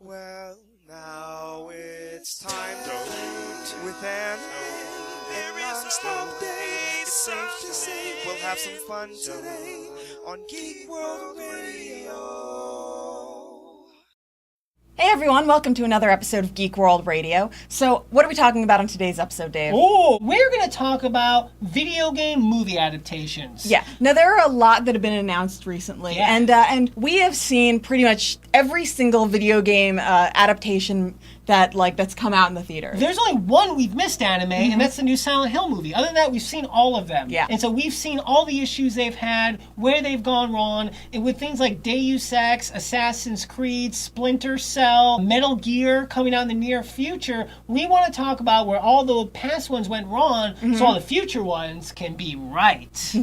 Well, now it's time to loot with an non-stop day. It's safe to say we'll have some fun today on Geek World Radio. Hey everyone, welcome to another episode of Geek World Radio. So, what are we talking about on today's episode, Dave? Oh, we're going to talk about video game movie adaptations. Yeah. Now, there are a lot that have been announced recently, and we have seen pretty much every single video game adaptation that's come out in the theater. There's only one we've missed anime, and that's the new Silent Hill movie. Other than that, we've seen all of them. Yeah. And so we've seen all the issues they've had, where they've gone wrong, and with things like Deus Ex, Assassin's Creed, Splinter Cell, Metal Gear coming out in the near future, we want to talk about where all the past ones went wrong, so all the future ones can be right.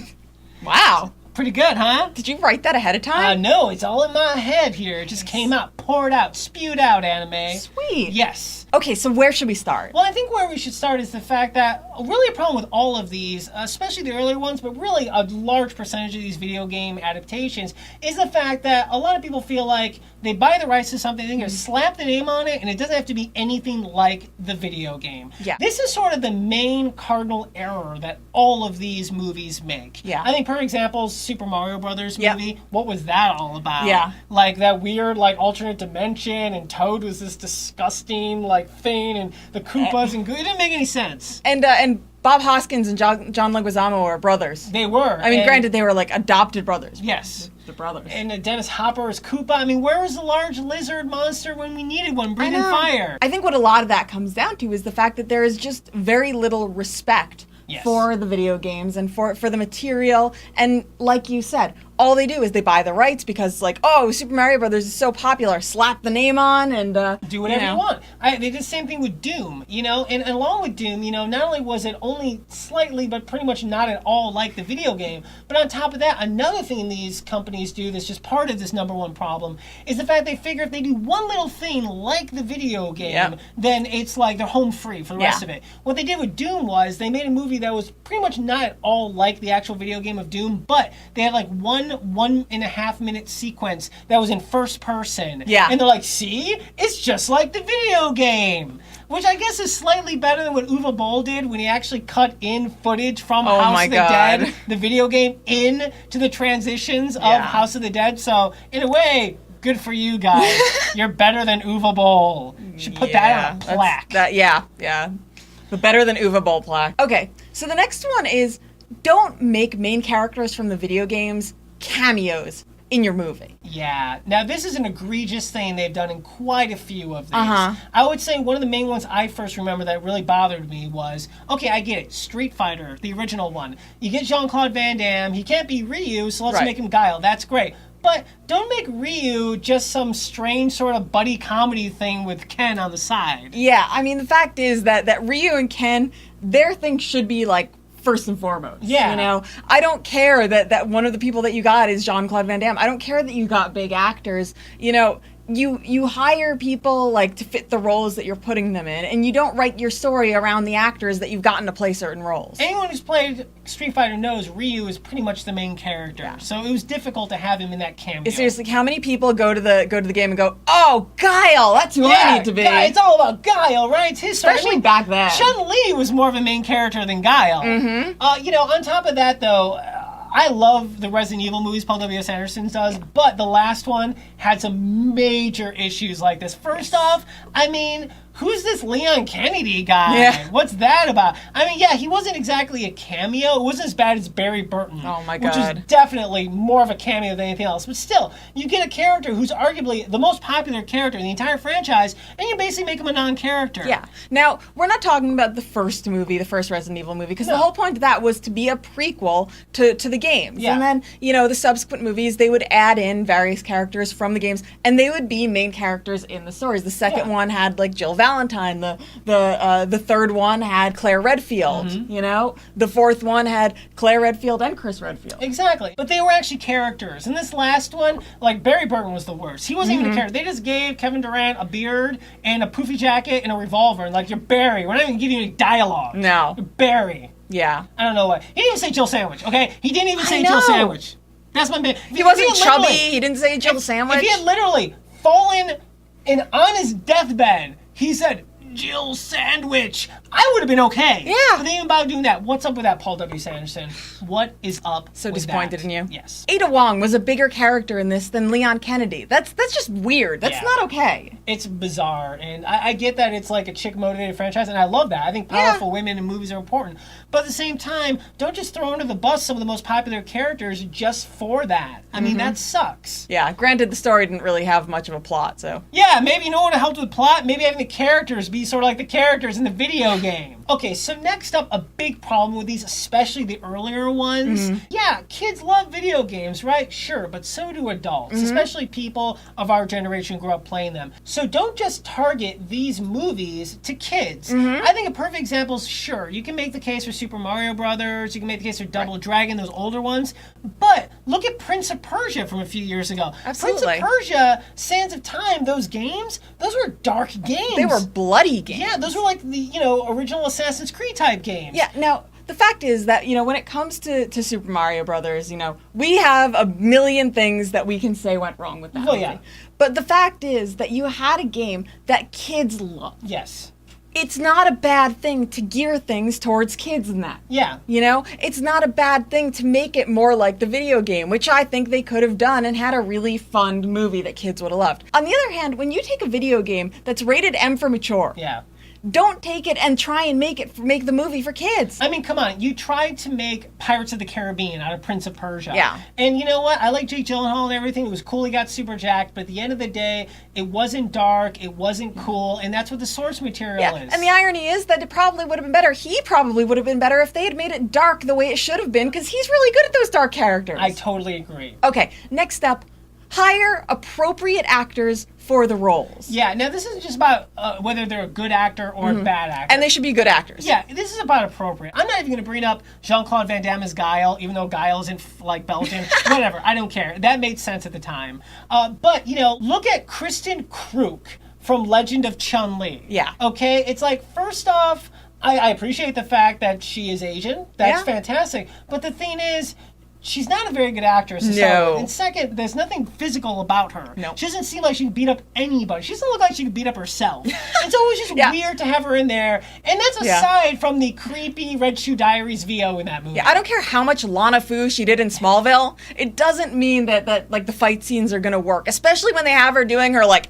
Wow. Pretty good, huh? Did you write that ahead of time? No, it's all in my head here. It just came out, poured out, spewed out, anime. Sweet. Yes. Okay, so where should we start? Well, I think where we should start is the fact that really a problem with all of these, especially the earlier ones, but really a large percentage of these video game adaptations, is the fact that a lot of people feel like they buy the rights to something, they're going to slap the name on it, and it doesn't have to be anything like the video game. Yeah. This is sort of the main cardinal error that all of these movies make. Yeah. I think, for example, Super Mario Brothers movie, what was that all about? Yeah. Like that weird, alternate dimension, and Toad was this disgusting, thing, and the Koopas, and it didn't make any sense. And Bob Hoskins and John Leguizamo are brothers. They were. I mean, granted, they were adopted brothers. Yes. The brothers. And Dennis Hopper is Koopa. I mean, where was the large lizard monster when we needed one breathing fire? I think what a lot of that comes down to is the fact that there is just very little respect for the video games and for the material. And like you said, all they do is they buy the rights because, Super Mario Brothers is so popular. Slap the name on and do whatever you want. They did the same thing with Doom, and along with Doom, not only was it only slightly, but pretty much not at all like the video game, but on top of that, another thing these companies do that's just part of this number one problem is the fact they figure if they do one little thing like the video game, then it's like they're home free for the rest of it. What they did with Doom was they made a movie that was pretty much not at all like the actual video game of Doom, but they had 1.5 minute sequence that was in first person. Yeah. And they're like, see? It's just like the video game. Which I guess is slightly better than what Uwe Boll did when he actually cut in footage from House of the Dead, the video game, in to the transitions of House of the Dead. So, in a way, good for you guys. You're better than Uwe Boll. You should put that on a plaque. The better than Uwe Boll plaque. Okay, so the next one is don't make main characters from the video games cameos in your movie. Yeah. Now, this is an egregious thing they've done in quite a few of these. I would say one of the main ones I first remember that really bothered me was, okay, I get it, Street Fighter, the original one. You get Jean-Claude Van Damme, he can't be Ryu, so let's make him Guile. That's great. But don't make Ryu just some strange sort of buddy comedy thing with Ken on the side. Yeah, I mean, the fact is that Ryu and Ken, their thing should be first and foremost. Yeah. I don't care that one of the people that you got is Jean-Claude Van Damme. I don't care that you got big actors. You hire people to fit the roles that you're putting them in, and you don't write your story around the actors that you've gotten to play certain roles. Anyone who's played Street Fighter knows Ryu is pretty much the main character, so it was difficult to have him in that cameo. Seriously, how many people go to the game and go, "Oh, Guile, that's who I need to be"? It's all about Guile, right? It's his story. Especially back then. Chun-Li was more of a main character than Guile. On top of that, though, I love the Resident Evil movies Paul W.S. Anderson does, but the last one had some major issues like this. First off, I mean, who's this Leon Kennedy guy? Yeah. What's that about? I mean, he wasn't exactly a cameo. It wasn't as bad as Barry Burton. Oh, my God. Which is definitely more of a cameo than anything else. But still, you get a character who's arguably the most popular character in the entire franchise, and you basically make him a non-character. Yeah. Now, we're not talking about the first movie, the first Resident Evil movie, because the whole point of that was to be a prequel to the games. Yeah. And then, the subsequent movies, they would add in various characters from the games, and they would be main characters in the stories. The second one had, Jill Valentine. The third one had Claire Redfield. The fourth one had Claire Redfield and Chris Redfield. Exactly. But they were actually characters. And this last one, Barry Burton was the worst. He wasn't even a character. They just gave Kevin Durant a beard and a poofy jacket and a revolver. And you're Barry. We're not even giving you any dialogue. No. You're Barry. Yeah. I don't know why. He didn't even say Jill Sandwich, okay? He didn't even say Jill Sandwich. That's my bad. He wasn't chubby. He didn't say Jill Sandwich. If he had literally fallen And on his deathbed, he said, Jill Sandwich. I would have been okay. Yeah. But they even about doing that. What's up with that, Paul W. Sanderson? What is up So with disappointed that? in you? Yes. Ada Wong was a bigger character in this than Leon Kennedy. That's just weird. That's Yeah. not okay. It's bizarre, and I get that it's like a chick-motivated franchise, and I love that. I think powerful women in movies are important. But at the same time, don't just throw under the bus some of the most popular characters just for that. I mean, that sucks. Yeah, granted the story didn't really have much of a plot, so. Yeah, maybe you know what helped with plot? Maybe having the characters be sort of like the characters in the video game. Okay, so next up, a big problem with these, especially the earlier ones. Yeah, kids love video games, right? Sure, but so do adults, especially people of our generation who grew up playing them. So don't just target these movies to kids. I think a perfect example is, sure, you can make the case for Super Mario Brothers, you can make the case for Double Dragon, those older ones, but look at Prince of Persia from a few years ago. Absolutely. Prince of Persia, Sands of Time, those games, those were dark games. They were bloody games. Yeah, those were like the, original Assassin's Creed type games. Yeah, now, the fact is that, when it comes to Super Mario Brothers, we have a million things that we can say went wrong with that movie. Yeah. But the fact is that you had a game that kids love. Yes. It's not a bad thing to gear things towards kids in that. Yeah. It's not a bad thing to make it more like the video game, which I think they could have done and had a really fun movie that kids would have loved. On the other hand, when you take a video game that's rated M for mature, Yeah. don't take it and try and make the movie for kids. I mean, come on. You tried to make Pirates of the Caribbean out of Prince of Persia. Yeah. And you know what? I like Jake Gyllenhaal and everything. It was cool he got super jacked, but at the end of the day, it wasn't dark, it wasn't cool, and that's what the source material is. And the irony is that it probably would have been better. He probably would have been better if they had made it dark the way it should have been, because he's really good at those dark characters. I totally agree. Okay, next up, hire appropriate actors for the roles. Yeah, now this isn't just about whether they're a good actor or a bad actor. And they should be good actors. Yeah, this is about appropriate. I'm not even going to bring up Jean-Claude Van Damme as Guile, even though Guile isn't like Belgian. Whatever, I don't care. That made sense at the time. But, look at Kristen Kruk from Legend of Chun-Li. Yeah. Okay, it's like, first off, I appreciate the fact that she is Asian. That's fantastic. But the thing is, she's not a very good actress to start with. And second, there's nothing physical about her. No. She doesn't seem like she can beat up anybody. She doesn't look like she can beat up herself. And so it was just weird to have her in there. And that's aside from the creepy Red Shoe Diaries VO in that movie. Yeah, I don't care how much Lana Fu she did in Smallville. It doesn't mean that like the fight scenes are gonna work, especially when they have her doing her like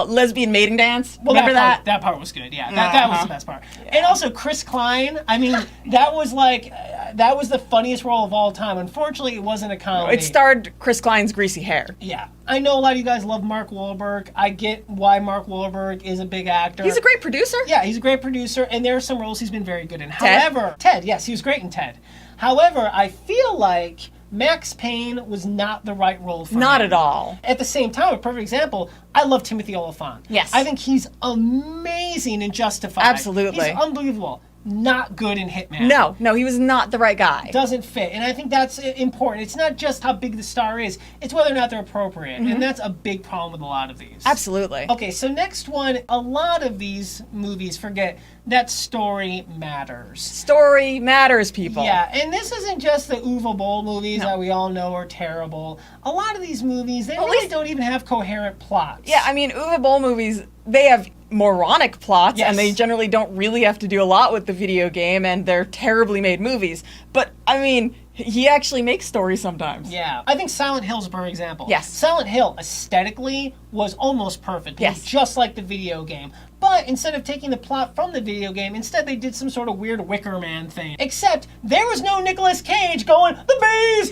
lesbian mating dance. Well, Remember that? That part was good, yeah. That was the best part. Yeah. And also Chris Klein, I mean, that was the funniest role of all time. Unfortunately, it wasn't a comedy. It starred Chris Klein's greasy hair. Yeah. I know a lot of you guys love Mark Wahlberg. I get why Mark Wahlberg is a big actor. He's a great producer. Yeah, he's a great producer, and there are some roles he's been very good in. However, Ted, yes, he was great in Ted. However, I feel like Max Payne was not the right role for him. Not at all. At the same time, a perfect example, I love Timothy Olyphant. Yes. I think he's amazing in Justified. Absolutely. He's unbelievable. Not good in Hitman. No, he was not the right guy. Doesn't fit. And I think that's important. It's not just how big the star is, it's whether or not they're appropriate. And that's a big problem with a lot of these. Absolutely. Okay, so next one, a lot of these movies forget that story matters. Story matters, people. Yeah, and this isn't just the Uwe Boll movies that we all know are terrible. A lot of these movies, they really don't even have coherent plots. Yeah, I mean, Uwe Boll movies, they have moronic plots, Yes. and they generally don't really have to do a lot with the video game, and they're terribly made movies. But, I mean, he actually makes stories sometimes. Yeah. I think Silent Hill's a perfect example. Yes. Silent Hill, aesthetically, was almost perfect. It was just like the video game. But instead of taking the plot from the video game, instead they did some sort of weird Wicker Man thing. Except there was no Nicolas Cage going, the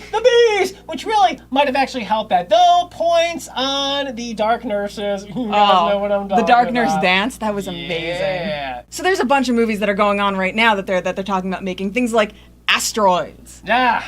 bees, which really might have actually helped that. Though, points on the Dark Nurses. You guys know what I'm talking about. The Dark Nurse dance, that was amazing. Yeah. So there's a bunch of movies that are going on right now that they're talking about making things like asteroids. Yeah.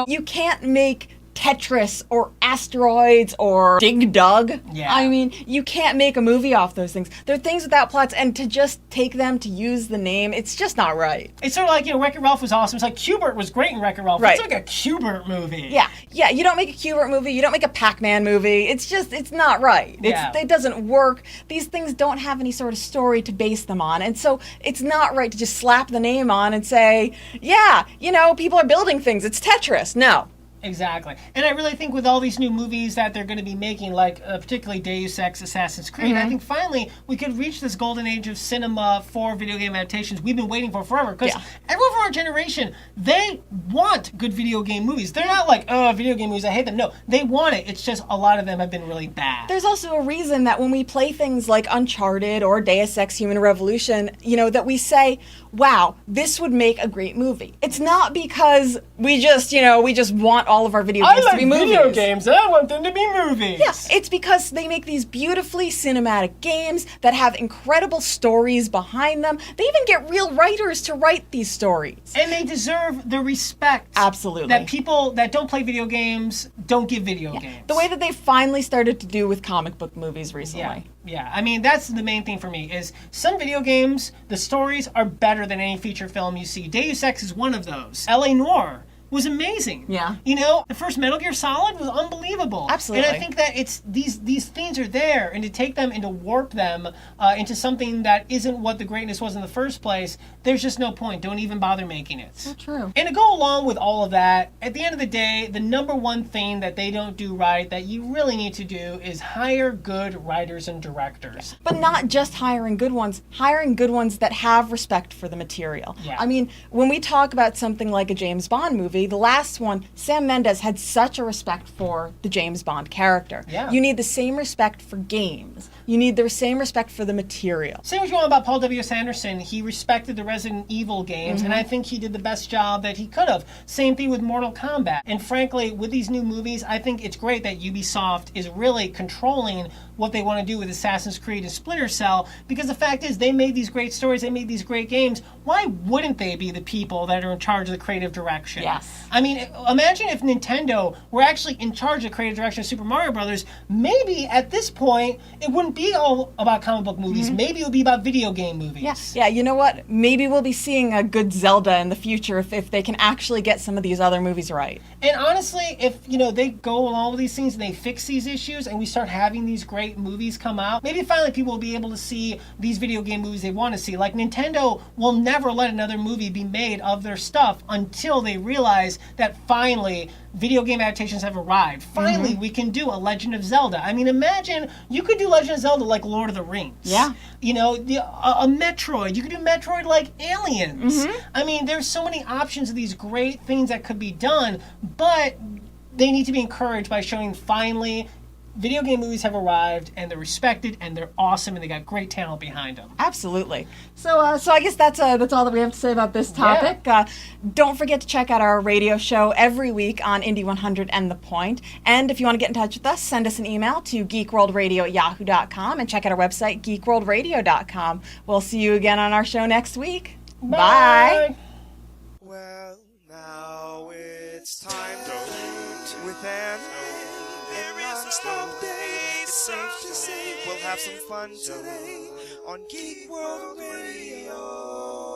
You can't make Tetris or Asteroids or Dig Dug. Yeah. I mean, you can't make a movie off those things. They're things without plots, and to just take them to use the name, it's just not right. It's sort of like, Wreck-It Ralph was awesome. It's like Q*bert was great in Wreck-It Ralph. Right. It's like a Q*bert movie. Yeah, you don't make a Q*bert movie, you don't make a Pac-Man movie. It's not right. It doesn't work. These things don't have any sort of story to base them on, and so it's not right to just slap the name on and say, people are building things, it's Tetris. No. Exactly. And I really think with all these new movies that they're going to be making, like particularly Deus Ex, Assassin's Creed, I think finally we could reach this golden age of cinema for video game adaptations we've been waiting for forever. Because everyone from our generation, they want good video game movies. They're not like, oh, video game movies, I hate them. No, they want it. It's just a lot of them have been really bad. There's also a reason that when we play things like Uncharted or Deus Ex Human Revolution, that we say, wow, this would make a great movie. It's not because we just want all of our video games to be movies. I like video games. I want them to be movies. Yes, it's because they make these beautifully cinematic games that have incredible stories behind them. They even get real writers to write these stories. And they deserve the respect. Absolutely. That people that don't play video games don't give video games. The way that they finally started to do with comic book movies recently. Yeah, I mean, that's the main thing for me, is some video games, the stories are better than any feature film you see. Deus Ex is one of those. L.A. Noire was amazing. Yeah. The first Metal Gear Solid was unbelievable. Absolutely. And I think that it's these themes are there, and to take them and to warp them into something that isn't what the greatness was in the first place, there's just no point. Don't even bother making it. So true. And to go along with all of that, at the end of the day, the number one thing that they don't do right that you really need to do is hire good writers and directors. But not just hiring good ones that have respect for the material. Yeah. I mean, when we talk about something like a James Bond movie, the last one, Sam Mendes had such a respect for the James Bond character. Yeah. You need the same respect for games. You need the same respect for the material. Say what you want about Paul W.S. Anderson. He respected the Resident Evil games, and I think he did the best job that he could have. Same thing with Mortal Kombat. And frankly, with these new movies, I think it's great that Ubisoft is really controlling what they want to do with Assassin's Creed and Splinter Cell, because the fact is they made these great stories, they made these great games. Why wouldn't they be the people that are in charge of the creative direction? Yes. I mean, imagine if Nintendo were actually in charge of the creative direction of Super Mario Brothers. Maybe at this point, it wouldn't be all about comic book movies. Maybe it would be about video game movies. Yeah, you know what? Maybe we'll be seeing a good Zelda in the future if they can actually get some of these other movies right. And honestly, if they go along with these things and they fix these issues and we start having these great movies come out, maybe finally people will be able to see these video game movies they want to see. Like Nintendo will never let another movie be made of their stuff until they realize that finally video game adaptations have arrived. Finally, we can do a Legend of Zelda. I mean, imagine you could do Legend of Zelda like Lord of the Rings. Yeah. A Metroid. You could do Metroid like Aliens. I mean, there's so many options of these great things that could be done, but they need to be encouraged by showing finally video game movies have arrived and they're respected and they're awesome and they got great talent behind them. Absolutely. So I guess that's all that we have to say about this topic. Yeah. Don't forget to check out our radio show every week on Indie 100 and The Point. And if you want to get in touch with us, send us an email to geekworldradio@yahoo.com and check out our website, geekworldradio.com. We'll see you again on our show next week. Bye. Well, now it's time to loot with an non-stop day. It's safe to say we'll have some fun today on Geek World Radio.